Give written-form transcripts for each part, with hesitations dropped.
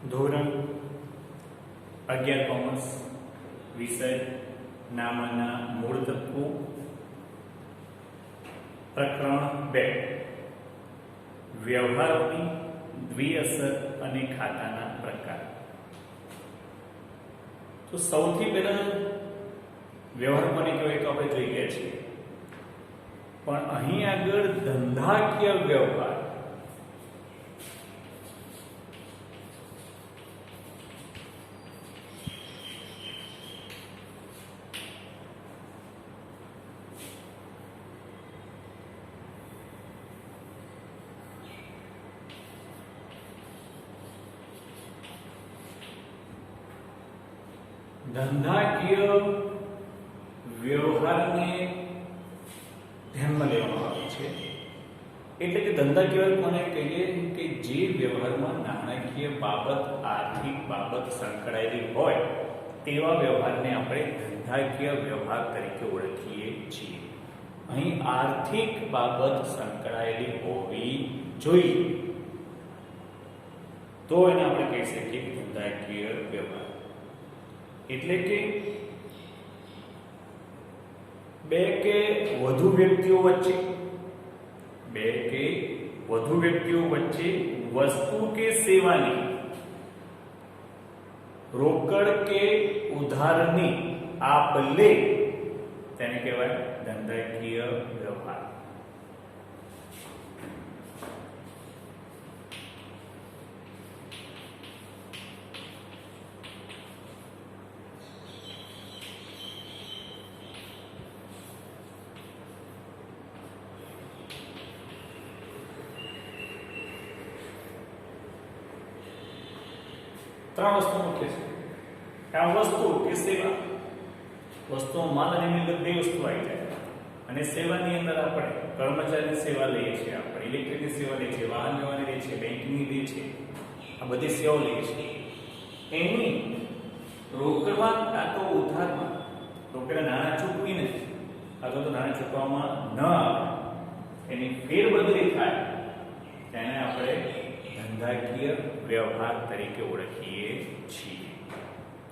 ધોરણ 11 કોમર્સ વિષય નામના મૂળ તત્વો પ્રકરણ 2 વ્યવહારોની દ્વિઅસર અને ખાતાના પ્રકાર। તો સૌથી પહેલા વ્યવહાર કોને કહેવાય તો આપણે જોઈ ગયા છીએ, પણ અહીં આગળ ધંધાકીય વ્યવહાર ધંધાકીય વ્યવહારને ધ્યાનમાં લેવામાં આવે છે। એટલે કે ધંધાકીય કોને કહીએ કે જે વ્યવહારમાં નાણાકીય બાબત આર્થિક બાબત સંકળાયેલી હોય તેવા વ્યવહારને આપણે ધંધાકીય વ્યવહાર તરીકે ઓળખીએ છીએ। અહીં આર્થિક બાબત સંકળાયેલી હોવી જોઈએ તો એને આપણે કહી શકીએ ધંધાકીય વ્યવહાર। એટલે કે બે કે વધુ વ્યક્તિઓ વચ્ચે વસ્તુ કે સેવાની રોકડ કે ઉધારની આપ લે તેને કહેવાય ધંધાકીય વ્યવહાર। ત્રણ વસ્તુ મુખ્ય છે। આ વસ્તુ કે સેવા, વસ્તુમાં માલ અને મિલકત બે વસ્તુ આવી જાય, અને સેવાની અંદર આપણે કર્મચારીની સેવા લઈએ છીએ, આપણે ઇલેક્ટ્રિકની સેવા લઈએ છીએ, વાહન વ્યવહારની લઈએ છીએ, બેંકની લઈએ છીએ, આ બધી સેવાઓ લઈએ છીએ। એની રોકડમાં કાં તો ઉધારમાં રોકડા નાણાં ચૂકવીને કાં તો નાણાં ચૂકવવામાં ન આવે એની ફેરબદલી થાય તેને આપણે ધંધાકીય વ્યવહાર તરીકે ઓળખીએ છીએ।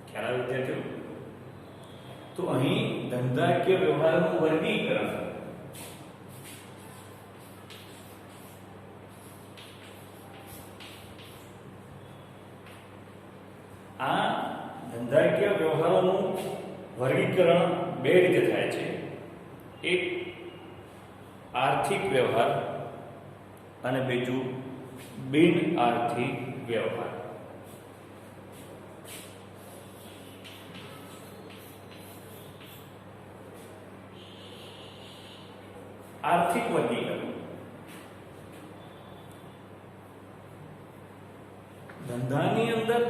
ખ્યાલ આવે વિદ્યાર્થીઓ? તો અહીં ધંધાકીય વ્યવહારનું વર્ગીકરણ આ ધંધાકીય વ્યવહારોનું વર્ગીકરણ બે રીતે થાય છે। એક આર્થિક વ્યવહાર અને બીજું બિન આર્થિક વ્યવહાર। આર્થિક વર્ગીકરણ ધંધાની અંદર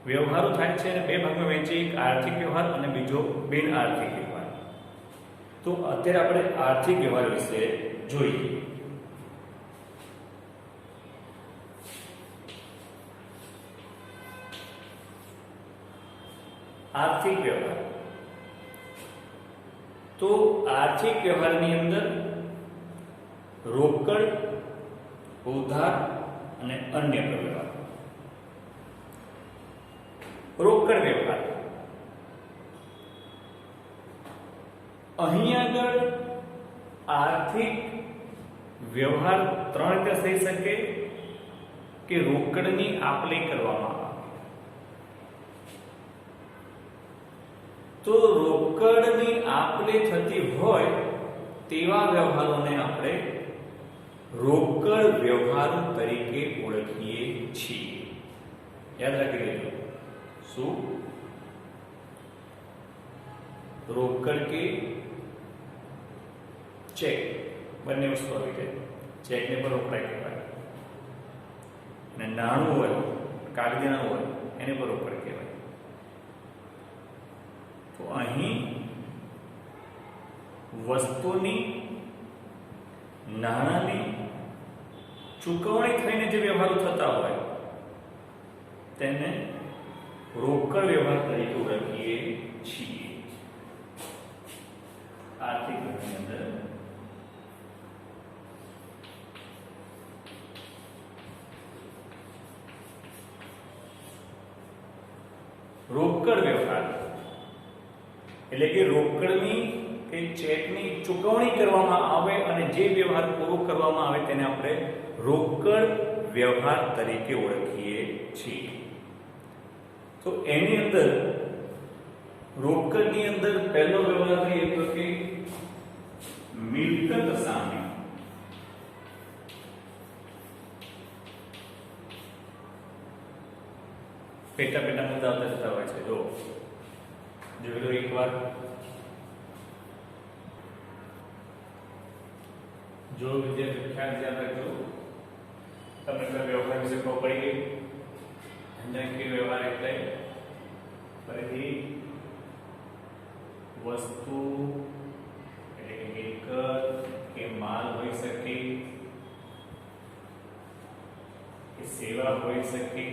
વ્યવહારો થાય છે અને બે ભાગમાં વહેંચી, એક આર્થિક વ્યવહાર અને બીજો બિન આર્થિક વ્યવહાર। તો અત્યારે આપણે આર્થિક વ્યવહાર વિશે જોઈએ। આર્થિક વ્યવહાર તો આર્થિક વ્યવહારની અંદર રોકડ, ઉધાર અને અન્ય વ્યવહાર। રોકડ વ્યવહાર અહીં આગળ આર્થિક વ્યવહાર ત્રણ રીતે થઈ શકે કે રોકડની આપ-લે કરવામાં આવે તો રોકડની આપ-લે થતી હોય તેવા વ્યવહારોને આપણે રોકડ વ્યવહારો તરીકે ઓળખીએ છીએ। યાદ રાખી લેજો, શું? રોકડ કે ચેક બંને વસ્તુ આવી જાય। ચેકને પણ રોકડા કહેવાય અને નાણું હોય, કાગળી નાણું હોય એને પણ રોકડ કહેવાય। તો અહીં વસ્તુની, નાણાંની ચૂકવણી થઈને જે વ્યવહારો થતા હોય તેને રોકડ વ્યવહાર તરીકે ઓળખીએ છીએ। આર્થિક વ્યવહારની અંદર રોકડ વ્યવહાર એટલે કે રોકડની કે ચેકની ચૂકવણી કરવામાં આવે અને જે વ્યવહાર પૂરો કરવામાં આવે તેને આપણે રોકડ વ્યવહાર તરીકે ઓળખીએ છીએ. તો એની અંદર રોકડની અંદર પહેલો વ્યવહાર એ તો કે મિલકત સામે પેટા મુદ્દા આવતા જતા હોય છે. જોઈ લો એકવાર. જો વિદ્યાર્થી ખ્યાલ ધ્યાન રાખજો. તમને વ્યવહાર વિશે ખબર પડી ગઈ. ધંધાકીય વ્યવહાર એટલે ફરીથી વસ્તુ એટલે કે મિલકત કે માલ હોઈ શકે કે સેવા હોઈ શકે,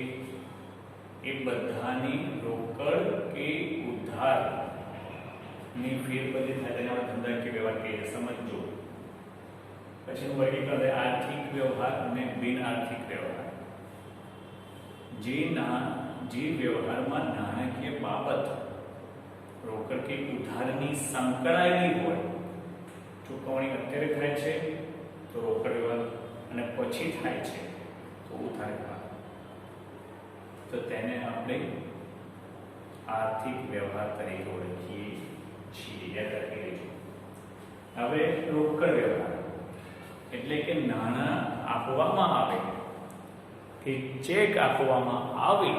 એ બધાની રોકડ કે ઉધાર ની ફેરબદલી થાય તેને આપણે ધંધાકીય વ્યવહાર કહીએ છીએ. સમજો. પછીનું વર્ગીકરણ છે આર્થિક વ્યવહાર અને બિન આર્થિક વ્યવહાર. જે વ્યવહારમાં નાણાકીય બાબત રોકડ કે ઉધારની સંકળાયેલી હોય, ચૂકવણી અત્યારે થાય છે તો રોકડ વ્યવહાર અને પછી થાય છે તો ઉધાર વ્યવહાર, તો તેને આપણે આર્થિક વ્યવહાર તરીકે ઓળખીએ છીએ. યાદ રાખી લેજો. હવે રોકડ વ્યવહાર એટલે કે નાણાં આપવામાં આવે કે ચેક આપવામાં આવે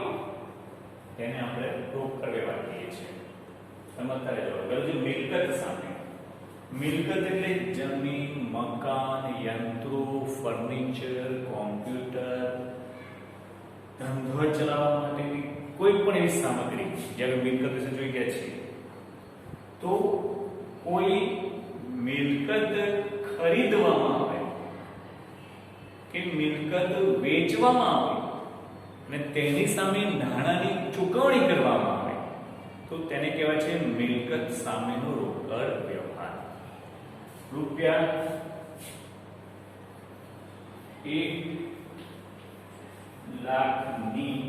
તેને આપણે રોકડ વ્યવહાર કહીએ છીએ. સમજતા રહેજો. બીજું મિલકત સામે. મિલકત એટલે જમીન, મકાન, યંત્રો, ફર્નિચર, કોમ્પ્યુટર, ધંધો ચલાવવા માટેની કોઈ પણ એવી સામગ્રી જ્યારે મિલકત વિશે જોઈ ગયા છીએ. તો કોઈ મિલકત ખરીદવામાં આવે કે મિલકત વેચવામાં આવે અને તેની સામે નાણાંની ચૂકવણી કરવામાં આવે તો તેને કહેવાય છે મિલકત સામેનો રોકડ વ્યવહાર. રૂપિયા 1,00,000ની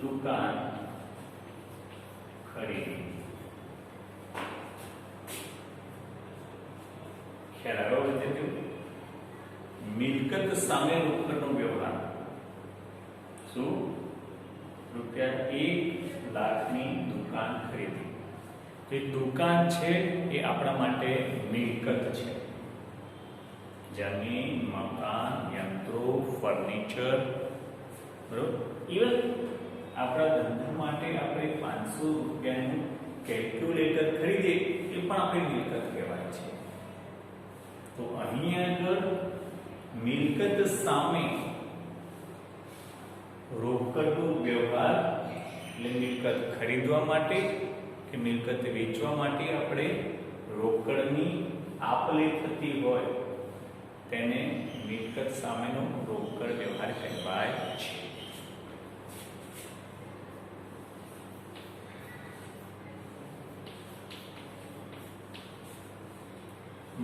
દુકાન ખરીદી. ખ્યાલ આવ્યો વિદ્યાર્થીઓ? મિલકત સામે રોકડનો વ્યવહાર. શું? રૂપિયા 1,00,000ની દુકાન ખરીદી. જે દુકાન છે એ આપણા માટે મિલકત છે. જમીન, મકાન, યંત્રો, ફર્નિચર, બરોબર. ઇવન આપણા ધંધા માટે આપણે 500 રૂપિયાનું કેલ્ક્યુલેટર ખરીદીએ એ પણ આપણી મિલકત કહેવાય છે. તો અહીં આગળ મિલકત સામે રોકડનો વ્યવહાર એટલે મિલકત ખરીદવા માટે કે મિલકત વેચવા માટે આપણે રોકડની આપ-લે થતી હોય તેને મિલકત સામેનો રોકડ વ્યવહાર કહેવાય છે.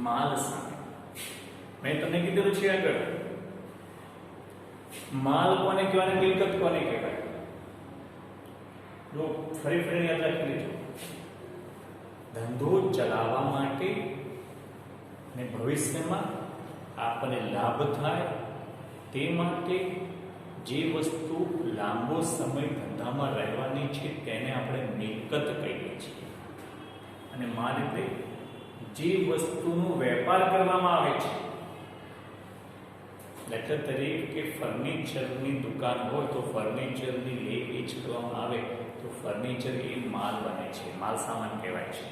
માલ સામે. મેં તમને કીધું છે આગળ માલ કોને કહેવાય, મિલકત કોને કહેવાય? જો ફરી યાદ રાખી લેજો. ધંધો ચલાવવા માટે અને ભવિષ્યમાં આપણને લાભ થાય તે માટે જે વસ્તુ લાંબો સમય ધંધામાં રહેવાની છે તેને આપણે મિલકત કહીએ છીએ. અને માલ એટલે જે વસ્તુનો વેપાર કરવામાં આવે છે. દાખલા તરીકે ફર્નિચરની દુકાન હોય તો ફર્નિચરની લે વેચ કરવામાં આવે તો ફર્નિચર એ માલ બને છે, માલ સામાન કહેવાય છે.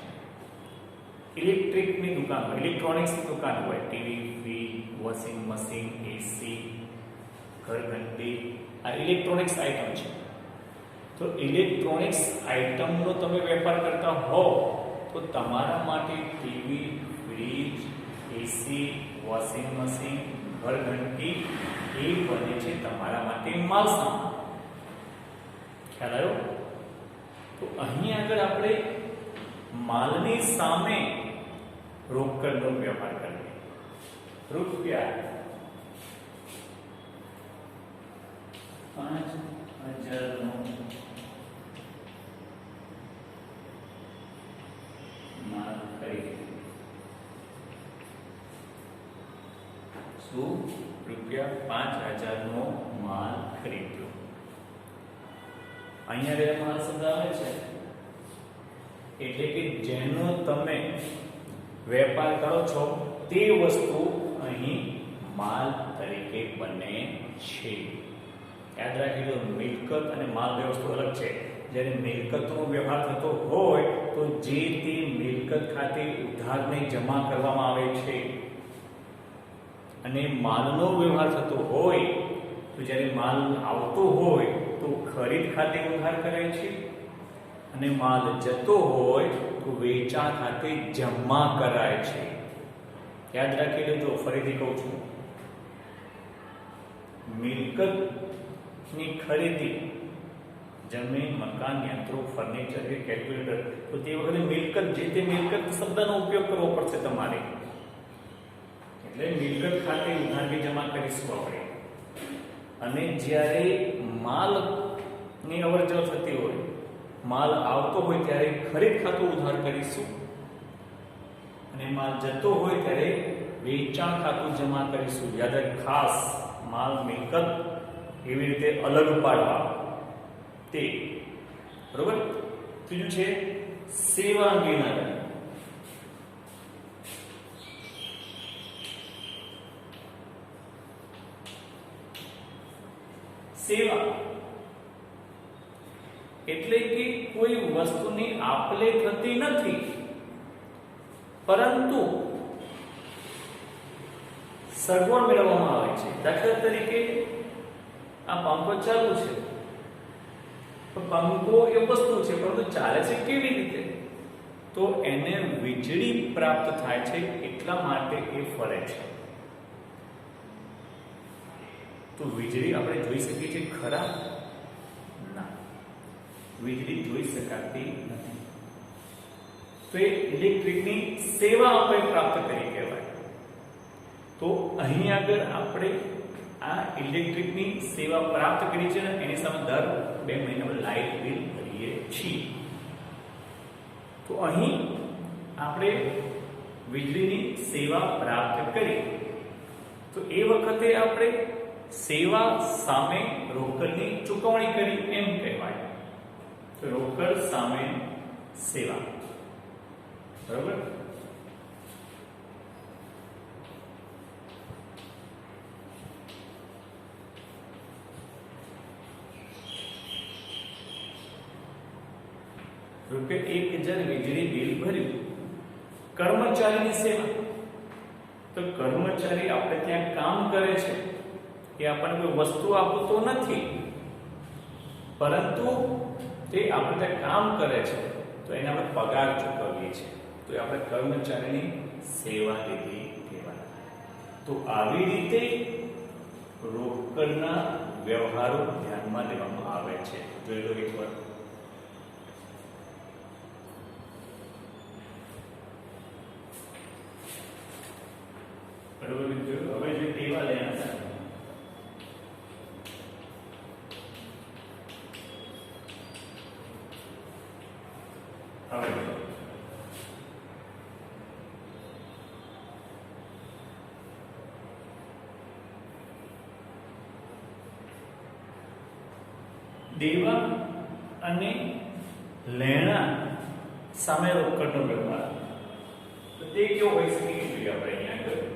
ઇલેક્ટ્રિકની દુકાન હોય, ઇલેક્ટ્રોનિક્સની દુકાન હોય, ટીવી, ફ્રીજ, વોશિંગ મશીન, એસી, ઘરઘંટી, આ ઇલેક્ટ્રોનિક્સ આઇટમ છે. તો ઇલેક્ટ્રોનિક્સ આઇટમનો તમે વેપાર કરતા હો તો તમારા માટે ટીવી, ફ્રીજ, એસી, વોશિંગ મશીન, ઘરઘંટી એ બને છે તમારા માટે માલ સામાન. ખ્યાલ આવ્યો? તો અહીં આગળ આપણે માલની સામે રોકડનો વ્યવહાર કરીએ. રૂપિયા 5,000નો શું? ₹5,000 નો માલ ખરીદ્યો. અહીંયા જે માલ શબ્દ આવે છે એટલે કે જેનો તમે વેપાર કરો છો તે વસ્તુ અહીં માલ તરીકે બને છે. યાદ રાખીજો, મિલકત અને માલ બે વસ્તુ અલગ છે. જ્યારે મિલકતનો વ્યવહાર થતો હોય તો જે તે મિલકત ખાતે ઉધારને જમા કરવામાં આવે છે, અને માલનો વ્યવહાર થતો હોય તો જ્યારે માલ આવતો હોય તો ખરીદ ખાતે ઉધાર કરાય છે, અને માલ જતો હોય તો વેચાણ ખાતે જમા કરાય છે. યાદ રાખી લેજો. ફરીથી કહું છું, મિલકતની ખરીદી, જમીન, મકાન, યંત્રો, ફર્નિચર કે કેલ્ક્યુલેટર, તો તે વખતે મિલકત, જે તે મિલકત શબ્દનો ઉપયોગ કરવો પડશે તમારે. એટલે મિલકત ખાતે ઉધાર બી જમા કરીશું આપણે. અને જ્યારે માલની અવરજવર થતી હોય, માલ આવતો હોય ત્યારે ખરીદ ખાતું ઉધાર કરીશું, અને માલ જતો હોય ત્યારે વેચાણ ખાતું જમા કરીશું. યાદ રાખ, ખાસ માલ, મિલકત એવી રીતે અલગ પાડવા તે. બરોબર. ત્રીજું છે સેવા અંગેના. સેવા એટલે કે કોઈ વસ્તુની આપ-લે થતી નથી, પરંતુ સગવડ મેળવવામાં આવે છે. દાખલા તરીકે આ પંખો ચાલુ છે, તો પંખો એ વસ્તુ છે, પરંતુ ચાલે છે કેવી રીતે? તો એને વીજળી પ્રાપ્ત થાય છે એટલા માટે એ ફરે છે. તો વીજળી આપણે જોઈ શકીએ છીએ ખરા? ના, વીજળી જોઈ શકાતી નથી. તો એ ઇલેક્ટ્રિકની સેવા આપણે પ્રાપ્ત કરી કહેવાય. તો અહીં આગળ આપણે આ ઇલેક્ટ્રિકની સેવા પ્રાપ્ત કરી છે, એની સામે દર 2 મહિનામાં લાઇટ બિલ ભરીએ છીએ. તો અહીં આપણે વીજળીની સેવા પ્રાપ્ત કરી, તો એ વખતે આપણે સેવા સામે રોકડની ચૂકવણી કરી એમ કહેવાય. તો રોકડ સામે સેવા. બરાબર. ₹1,000 વીજળી બિલ ભર્યું. કર્મચારીની સેવા. તો કર્મચારી આપણે ત્યાં કામ કરે છે, એ આપણને કોઈ વસ્તુ આપતો નથી, પરંતુ તે આપણે ત્યાં કામ કરે છે, તો એને આપણે પગાર ચૂકવીએ છીએ. તો એ આપણે કર્મચારીની સેવા લીધી કહેવાય. તો આવી રીતે રોકડના વ્યવહારો ધ્યાનમાં લેવામાં આવે છે. જોઈ લો એકવાર. બરોબર મિત્રો. હવે જે દેવા લેણા હતા, હવે દેવા અને લેણા સામે રોકડનો વ્યવહાર, તો તે કેવો હોઈ શકે એ જોઈએ આપણે અહીંયા આગળ.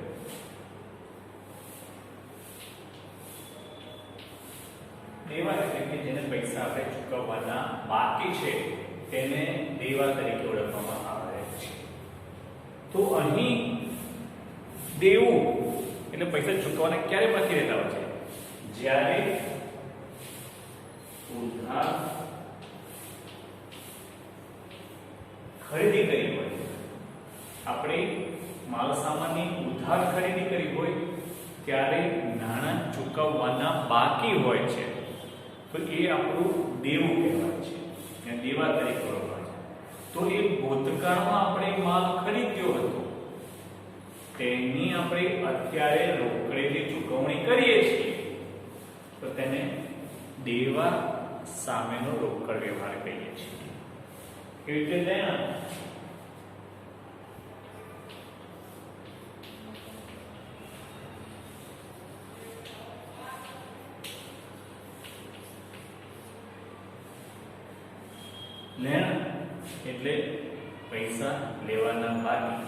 દેવા એટલે કે જેને પૈસા આપણે ચૂકવવાના બાકી છે તેને દેવા તરીકે ઓળખવામાં આવે છે. તો અહીં દેવું એટલે પૈસા ચૂકવવાના ક્યારે બાકી રહેતા હોય છે? જ્યારે ઉધાર ખરીદી કરી હોય, આપણે માલ સામાનની ઉધાર ખરીદી કરી હોય ત્યારે નાણાં ચૂકવવાના બાકી હોય છે, તો એ આપણું દેવું કહેવાય છે, અને દેવા તરીકે ઓળખાય છે. તો એ ભૂતકાળમાં આપણે માલ ખરીદ્યો હતો તેની આપણે અત્યારે રોકડેથી ચૂકવણી કરીએ છીએ, તો તેને દેવા સામેનો રોકડ વ્યવહાર કહીએ છીએ. કેવી રીતે લેણા? લેણ એટલે પૈસા લેવાના બાકી,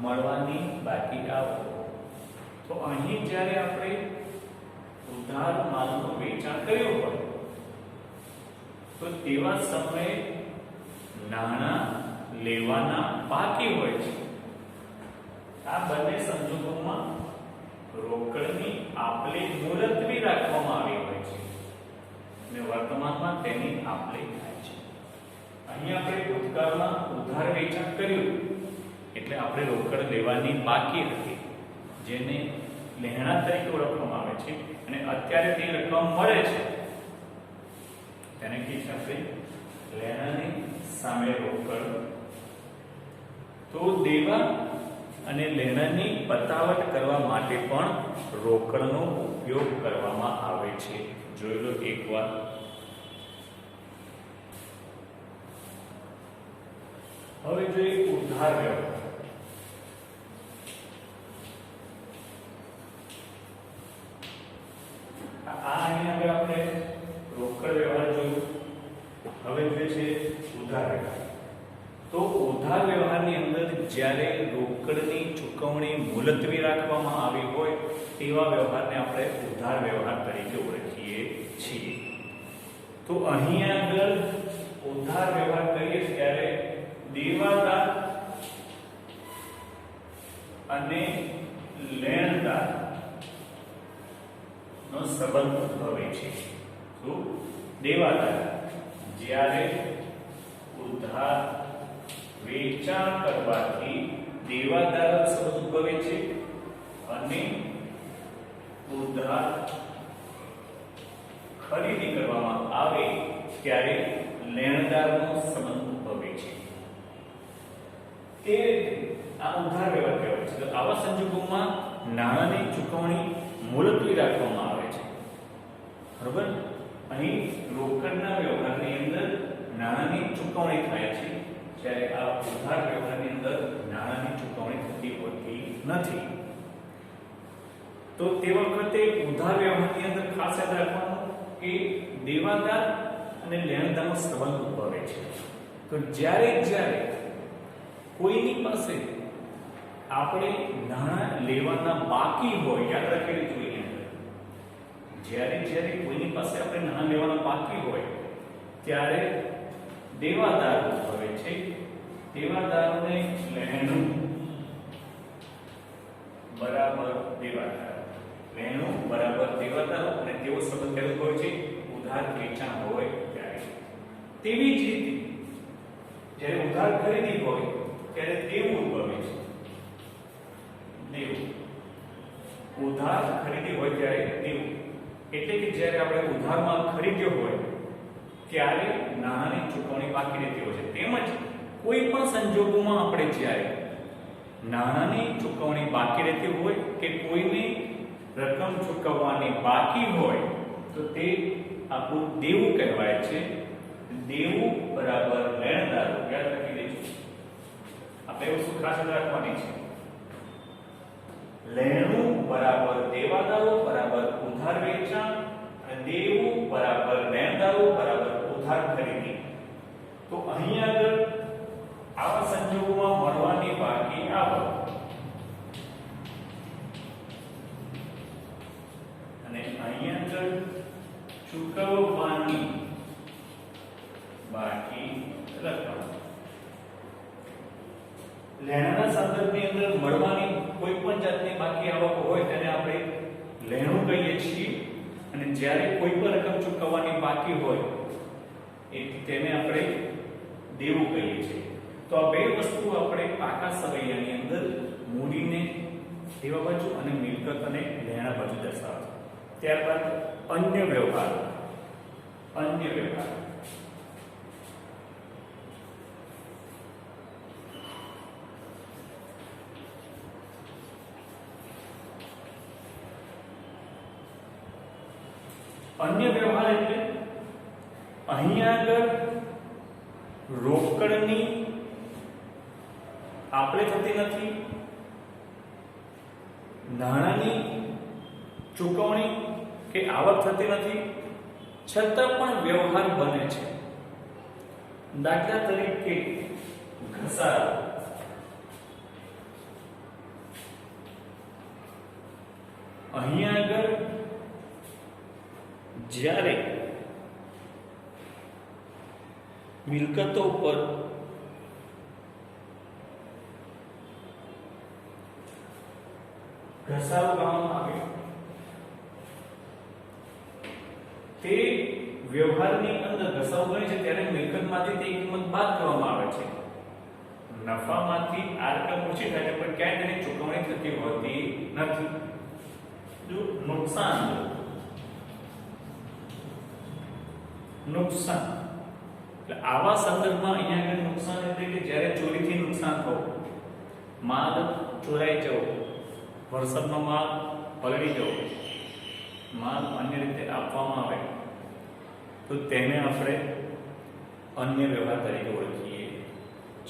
મળવાની બાકી આવક. તો અહીં જ્યારે આપણે ઉધાર માલનું વેચાણ કર્યું હોય તો તેવા સમયે નાણાં લેવાના બાકી હોય છે. આ બંને સંજોગોમાં રોકડની આપલે મુલતવી રાખવામાં આવી હોય છે અને વર્તમાનમાં તેની આપલે થાય છે. અહીં આપણે ભૂતકાળમાં ઉધાર વેચાણ કર્યું એટલે આપણે રોકડ લેવાની બાકી હતી, જેને લેણા તરીકે ઓળખવામાં આવે છે, અને અત્યારે તે રકમ મળે છે તેને કહીએ છીએ આપણે લેણાની સામે રોકડ. તો દેવા અને લેણાની પતાવટ કરવા માટે પણ રોકડનો ઉપયોગ કરવામાં આવે છે. જોઈ લો એકવાર. હવે જોઈએ ઉધાર વ્યવહાર. અહીં આગળ આપણે રોકડ વ્યવહાર જોયું, હવે જોઈએ છે ઉધાર વ્યવહાર. તો ઉધાર વ્યવહારની અંદર જ્યારે રોકડની ચૂકવણી મુલતવી રાખવામાં આવી હોય તેવા વ્યવહારને આપણે ઉધાર વ્યવહાર તરીકે ઓળખીએ છીએ. તો અહીં આગળ ઉધાર વ્યવહાર કરીએ ત્યારે દેવાદાર અને લેણદાર નો સંબંધ ઉદ્ભવે છે. તો દેવાદાર જ્યારે ઉધાર વેચાણ કરવાથી દેવાદાર સંબંધ ઉદ્ભવે છે અને ઉધાર ખરીદી કરવામાં આવે ત્યારે લેણદારનો સંબંધ ઉદ્ભવે છે. તે આ ઉધાર વ્યવહાર કહેવાય છે. તો આવા સંજોગોમાં નાણાંની ચૂકવણી મુલતવી રાખવામાં આવે છે. બરોબર. અહીં રોકડના વ્યવહારની અંદર નાણાંની ચૂકવણી થાય છે, જ્યારે આ ઉધાર વ્યવહારની અંદર નાણાંની ચૂકવણી થતી હોતી નથી. તો તે વખતે ઉધાર વ્યવહારની અંદર ખાસ યાદ રાખવાનું કે દેવાદાર અને લેણદારનો સંબંધ ઉદ્ભવે છે. તો જ્યારે કોઈની પાસે આપણે નાણાં લેવાના બાકી હોય, યાદ રાખેલી જોઈએ, જ્યારે કોઈની પાસે આપણે નાણાં લેવાના બાકી હોય ત્યારે દેવાદાર ઉદ્ભવે છે. દેવાદારને લેણું બરાબર દેવાદાર, લેણું બરાબર દેવાદાર, અને તેવો સંબંધ કેવો હોય છે? ઉધાર વેચાણ હોય ત્યારે. તેવી જ રીતે જ્યારે ઉધાર ખરીદી હોય ત્યારે દેવું ઉદ્ભવે છે. દેવું ઉધાર ખરીદી હોય ત્યારે દેવું એટલે કે જ્યારે આપણે ઉધારમાં ખરીદ્યો હોય ત્યારે નાણાંની ચૂકવણી બાકી રહેતી હોય છે. તેમજ કોઈ પણ સંજોગોમાં આપણે જ્યારે નાણાંની ચૂકવણી બાકી રહેતી હોય કે કોઈને રકમ ચૂકવવાની બાકી હોય તો તે આપણું દેવું કહેવાય છે. દેવું બરાબર લેણદાર. યાદ રાખી લેજો, આપણે વસ્તુ ખાસ રાખવાની છે. લેણું બરાબર દેવાદારો બરાબર ઉધાર વેચાણ, અને દેવું બરાબર લેણદારો બરાબર ઉધાર ખરીદી. તો અહીં આગળ આવા સંજોગોમાં મળવાની બાકી આવક અને અહીં આગળ ચૂકવવાની બાકી રકમ. લેણાના સંદર્ભની અંદર મળવાની કોઈ પણ જાતની બાકી આવક હોય તેને આપણે લેણું કહીએ છીએ, અને જ્યારે કોઈ પણ રકમ ચૂકવવાની બાકી હોય તેને આપણે દેવું કહીએ છીએ. તો આ બે વસ્તુ આપણે પાકા સવૈયાની અંદર મૂડીને દેવા બાજુ અને મિલકત અને લેણા બાજુ દર્શાવે છે. ત્યારબાદ અન્ય વ્યવહાર. અન્ય વ્યવહાર અન્ય વ્યવહાર એટલે અહીં આગળ રોકડની આપણે થતી નથી, નાણાંની ચૂકવણી કે આવક થતી નથી, છતાં પણ વ્યવહાર બને છે. દાખલા તરીકે ઘસારો, અહીંયા આગળ જ્યારે મિલકતો પર ઘસારો કરવામાં આવે તે વ્યવહારની અંદર ઘસારો ગણે છે ત્યારે મિલકતમાંથી તે કિંમત બાદ કરવામાં આવે છે. નફામાંથી આ રકમ ઓછી થાય છે પણ ક્યાંય તેની ચૂકવણી થતી હોતી નથી. જો નુકસાન એટલે આવા સંદર્ભમાં અહીંયા આગળ નુકસાન એટલે કે જ્યારે ચોરીથી નુકસાન થવું, માલ ચોરાઈ જવો, વરસાદનો માલ પલળી જવો, માલ અન્ય રીતે આપવામાં આવે તો તેને આપણે અન્ય વ્યવહાર તરીકે ઓળખીએ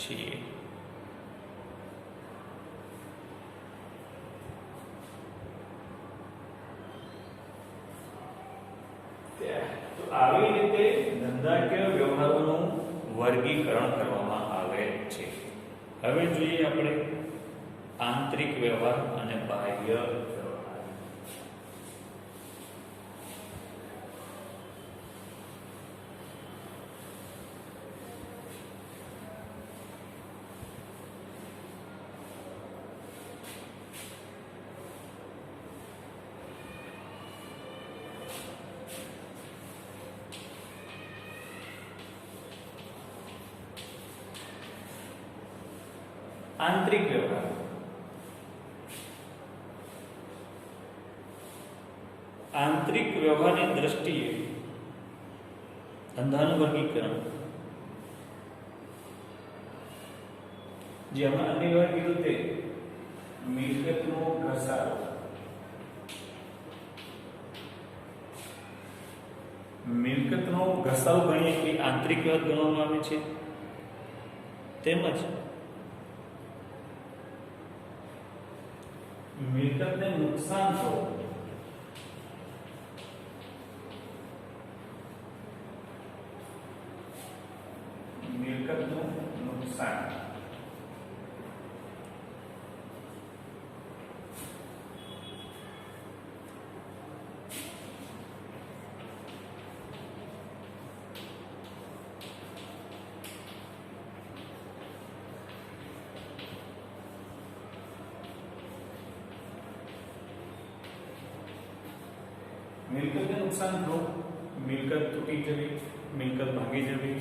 છીએ. તો આવી રીતે ધંધાકીય વ્યવહારોનું વર્ગીકરણ કરવામાં આવે છે. હવે જોઈએ આપણે આંતરિક વ્યવહાર અને બાહ્ય વ્યવહાર. આંતરિક વ્યવહાર આંતરિક વ્યવહારની દ્રષ્ટિએ ધંધાનું વર્ગીકરણ જે હમણાં અન્ય વ્યવહાર કીધું તે મિલકતનો ઘસારો, મિલકતનો ઘસારો ગણીએ કે આંતરિક વ્યવહાર ગણવામાં આવે છે. તેમજ મિલકતને નુકસાન થવું, મિલકતનું નુકસાન મિલકતને નુકસાન થવું, મિલકત તૂટી જવી, મિલકત ભાંગી જવી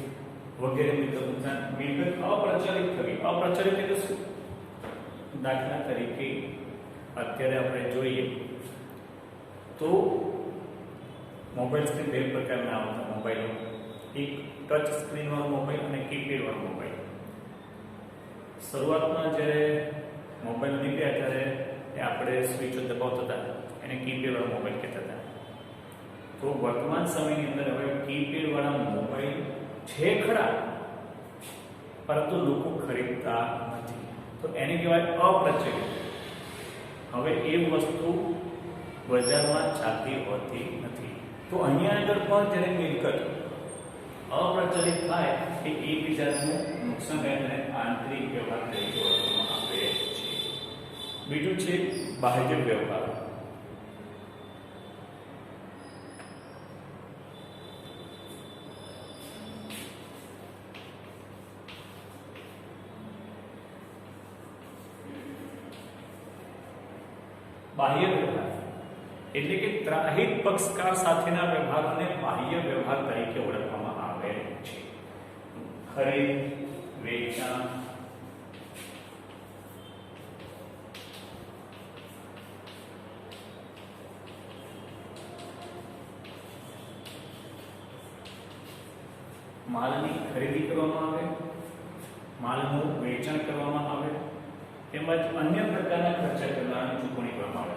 વગેરે મિલકત નુકસાન. મિલકત અપ્રચલિત થવી, અપ્રચલિત એટલે શું? દાખલા તરીકે અત્યારે આપણે જોઈએ તો મોબાઈલ સ્ક્રીન બે પ્રકારના આવતા મોબાઈલો, એક ટચ સ્ક્રીન વાળો મોબાઈલ અને કીપેડ વાળો મોબાઈલ. શરૂઆતમાં જ્યારે મોબાઈલ નીકળ્યા ત્યારે આપણે સ્વિચો દબાવતા હતા, એને કીપેડ વાળો મોબાઈલ કહેતા હતા. તો વર્તમાન સમયની અંદર હવે કીપેડ વાળા મોબાઈલ છે ખરા, પરંતુ લોકો ખરીદતા નથી, તો એને કહેવાય અપ્રચલિત. હવે એ વસ્તુ બજારમાં ચાલતી હોતી નથી. તો અહીંયા આગળ પણ જ્યારે મિલકત અપ્રચલિત થાય કે એકબીજાનું નુકસાન થાય તેને આંતરિક વ્યવહાર તરીકે ઓળખવામાં આવે છે. બીજું છે બાહ્ય વ્યવહાર. બાહ્ય વ્યવહાર એટલે કે ત્રાહિત પક્ષકાર સાથેના વ્યવહારને બાહ્ય વ્યવહાર તરીકે ઓળખવામાં આવે છે. ખરીદ, વેચાણ, માલની ખરીદી કરવામાં આવે, માલનું વેચાણ કરવામાં આવે, તેમજ અન્ય પ્રકારના ખર્ચા કરવાની ચૂકવણી કરવામાં આવે.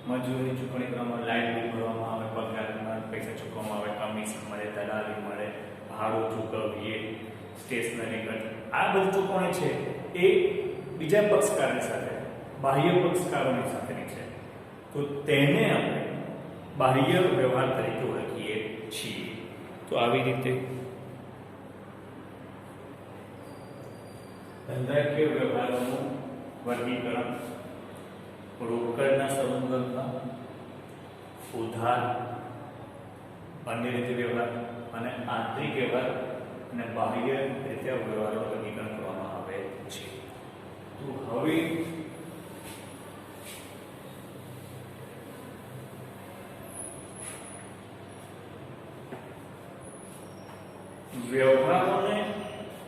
મજૂરી ચૂકવણી કરવામાં, લાઇટ બિલ ભરવામાં આવે, પગારના પૈસા ચૂકવવામાં આવે, કમિશન મળે, દલાલી મળે, ભાડું ચૂકવીએ, સ્ટેશનરી ખર્ચ, આ બધી ચૂકવણી છે એ બીજા પક્ષકારની સાથે, બાહ્ય પક્ષકારોની સાથેની છે. તો તેને આપણે બાહ્ય વ્યવહાર તરીકે ઓળખીએ છીએ. તો આવી રીતે ધંધાકીય વ્યવહારોનું વર્ગીકરણ રોકડના સંબંધમાં ઉધાર, અન્ય રીતે વ્યવહાર અને આંતરિક વ્યવહાર અને બાહ્ય રીતે વ્યવહારોનું વર્ગીકરણ કરવામાં આવે છે. તો હવે વ્યવહારોને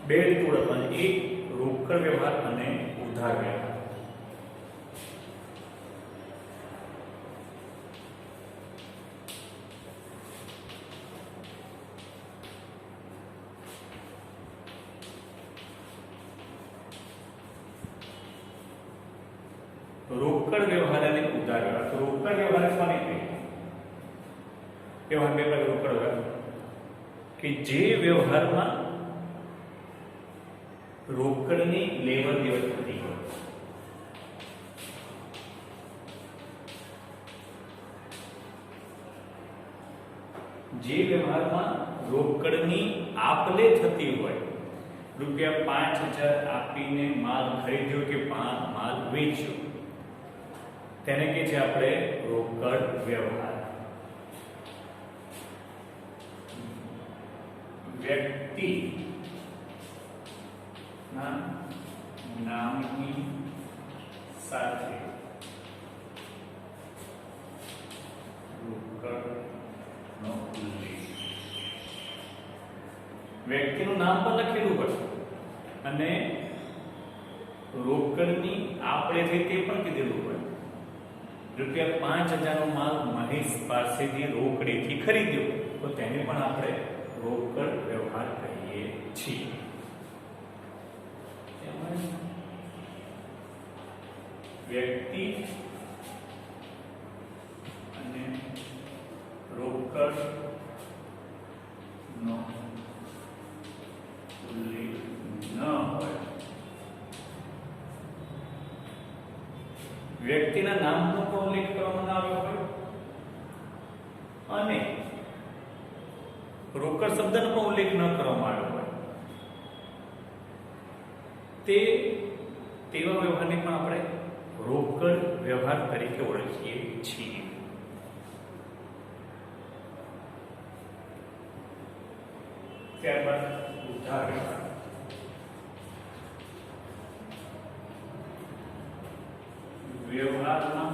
બે રીતે ઓળખવાના, એક રોકડ વ્યવહાર અને ઉધાર વ્યવહાર. રોકડ વ્યવહાર અને ઉધાર વ્યવહાર. તો રોકડ વ્યવહાર કોને કહીએ? વ્યવહાર બે પ્રકાર રોકડ વ્યવહાર કે જે વ્યવહારમાં રોકડની લેવડ દેવડ થતી હોય. જે વ્યવહારમાં રોકડની આપ-લે થતી હોય, ₹5000 આપીને માલ ખરીદ્યો કે માલ વેચ્યો, તેને કે છે આપણે રોકડ વ્યવહાર. વ્યક્તિ ના નામની સાથે રોકડનો ઉલ્લેખ. વ્યક્તિનું નામ પણ લખેલું હોય અને રોકડની આપણે થઈ તે પણ કીધેલું હોય. ₹5000 નો માલ મહેશ પાસેથી રોકડેથી ખરીદ્યો, તો તેને પણ આપણે રોકડ વ્યવહાર કહીએ છીએ. વ્યક્તિ અને રોકડ નો ઉલ્લેખ ન હોય, વ્યક્તિના નામનો પણ ઉલ્લેખ કરવામાં આવ્યો હોય અને રોકડ શબ્દનો પણ ઉલ્લેખ ન કરવામાં આવ્યો હોય, તેવા વ્યવહારને પણ આપણે રોકડ વ્યવહાર તરીકે ઓળખીએ છીએ. ત્યારબાદ ઉધાર વ્યવહાર. વ્યવહારમાં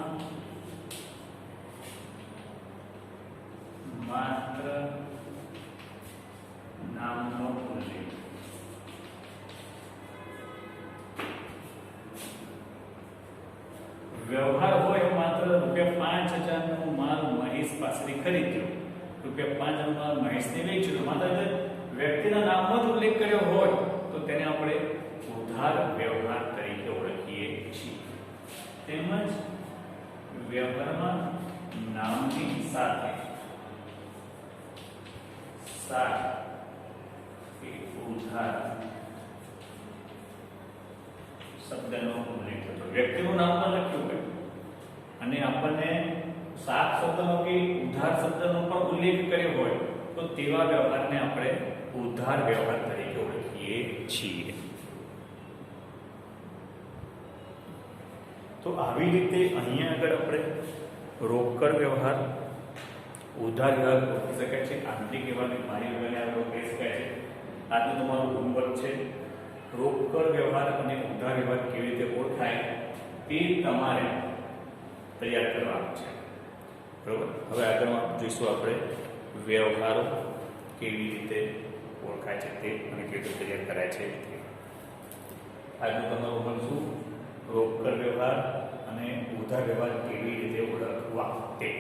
માત્ર નામનો ઉલ્લેખ. વ્યવહાર હોય માત્ર ₹5000 નો માલ મહેશ પાસેથી ખરીદ્યો, ₹5000 નો માલ મહેશને વેચ્યો, તો માત્ર વ્યક્તિના નામનો જ ઉલ્લેખ કર્યો હોય તો તેને આપણે ઉધાર વ્યવહાર તરીકે ઓળખીએ છીએ. તેમજ વ્યવહારમાં નામની સાથે ઉધાર શબ્દનો ઉલ્લેખ થતો. વ્યક્તિનું નામ પણ લખ્યું હોય અને આપણને સાત શબ્દનો કે ઉધાર શબ્દનો પણ ઉલ્લેખ કર્યો હોય તો તેવા વ્યવહારને આપણે ઉધાર વ્યવહાર તરીકે ઓળખીએ છીએ. તો આવી રીતે અહીંયા આગળ આપણે રોકડ વ્યવહાર, ઉધાર વ્યવહાર ઓળખી શકાય છે. આંતરિક વ્યવહારને બાહ્ય વ્યવહારને ઓળખી શકાય છે. આજનું તમારું હોમવર્ક છે રોકડ વ્યવહાર અને ઉધાર વ્યવહાર કેવી રીતે ઓળખાય તે તમારે તૈયાર કરવાનું છે. બરોબર. હવે આગળમાં જોઈશું આપણે વ્યવહારો કેવી રીતે ઓળખાય છે તે અને કેવી રીતે તૈયાર કરાય છે. આજનું તમારું હોમવર્ક શું? રોકડ વ્યવહાર અને ઉધાર વ્યવહાર કેવી રીતે ઓળખવા તે.